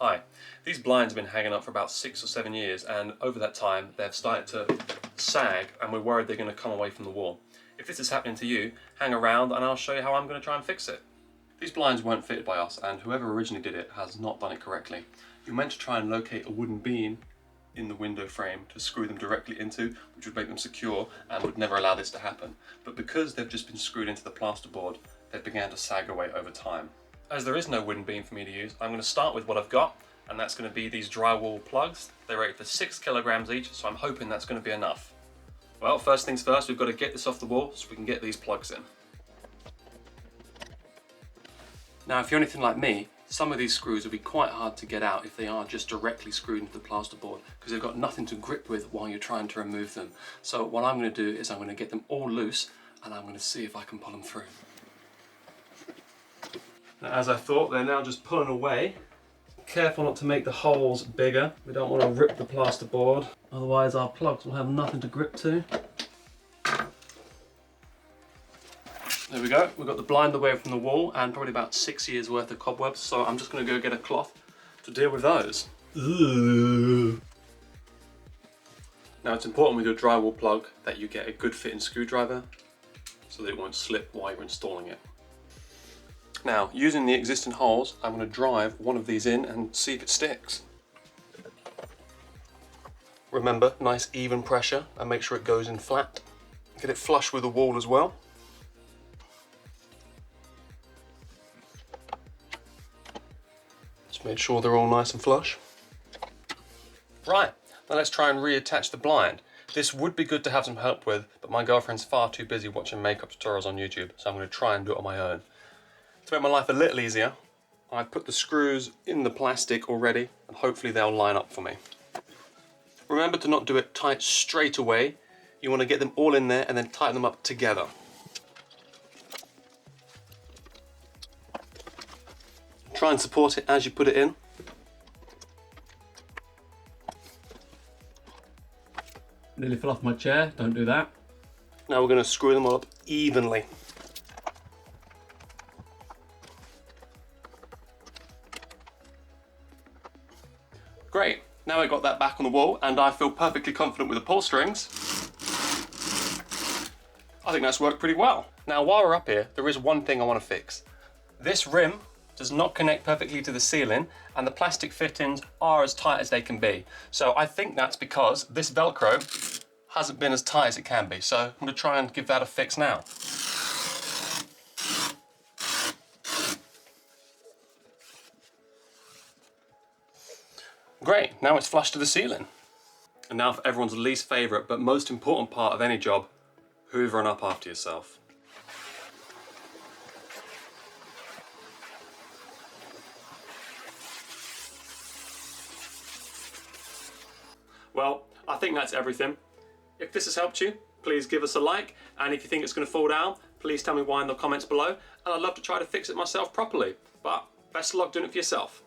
Hi, these blinds have been hanging up for about 6 or 7 years, and over that time they've started to sag and we're worried they're going to come away from the wall. If this is happening to you, hang around and I'll show you how I'm going to try and fix it. These blinds weren't fitted by us, and whoever originally did it has not done it correctly. You're meant to try and locate a wooden beam in the window frame to screw them directly into, which would make them secure and would never allow this to happen. But because they've just been screwed into the plasterboard, they began to sag away over time. As there is no wooden beam for me to use, I'm going to start with what I've got, and that's going to be these drywall plugs. They're rated for 6 kilograms each, so I'm hoping that's going to be enough. Well, first things first, we've got to get this off the wall so we can get these plugs in. Now, if you're anything like me, some of these screws will be quite hard to get out if they are just directly screwed into the plasterboard, because they've got nothing to grip with while you're trying to remove them. So what I'm going to do is I'm going to get them all loose and I'm going to see if I can pull them through. Now, as I thought, they're now just pulling away. Careful not to make the holes bigger. We don't want to rip the plasterboard, otherwise our plugs will have nothing to grip to. There we go, we've got the blind away from the wall and probably about 6 years worth of cobwebs, so I'm just going to go get a cloth to deal with those. Ooh. Now, it's important with your drywall plug that you get a good fitting screwdriver so that it won't slip while you're installing it. Now, using the existing holes, I'm going to drive one of these in and see if it sticks. Remember, nice even pressure and make sure it goes in flat. Get it flush with the wall as well. Just make sure they're all nice and flush. Right, now let's try and reattach the blind. This would be good to have some help with, but my girlfriend's far too busy watching makeup tutorials on YouTube, so I'm going to try and do it on my own. To make my life a little easier, I put the screws in the plastic already, and hopefully they'll line up for me. Remember to not do it tight straight away. You want to get them all in there and then tighten them up together. Try and support it as you put it in. Nearly fell off my chair, don't do that. Now we're going to screw them all up evenly. Great, now I've got that back on the wall and I feel perfectly confident with the pull strings. I think that's worked pretty well. Now, while we're up here, there is one thing I want to fix. This rim does not connect perfectly to the ceiling and the plastic fittings are as tight as they can be. So I think that's because this Velcro hasn't been as tight as it can be. So I'm going to try and give that a fix now. Great, now it's flush to the ceiling. And now for everyone's least favourite but most important part of any job, hoovering up after yourself. Well, I think that's everything. If this has helped you, please give us a like, and if you think it's going to fall down, please tell me why in the comments below, and I'd love to try to fix it myself properly. But best of luck doing it for yourself.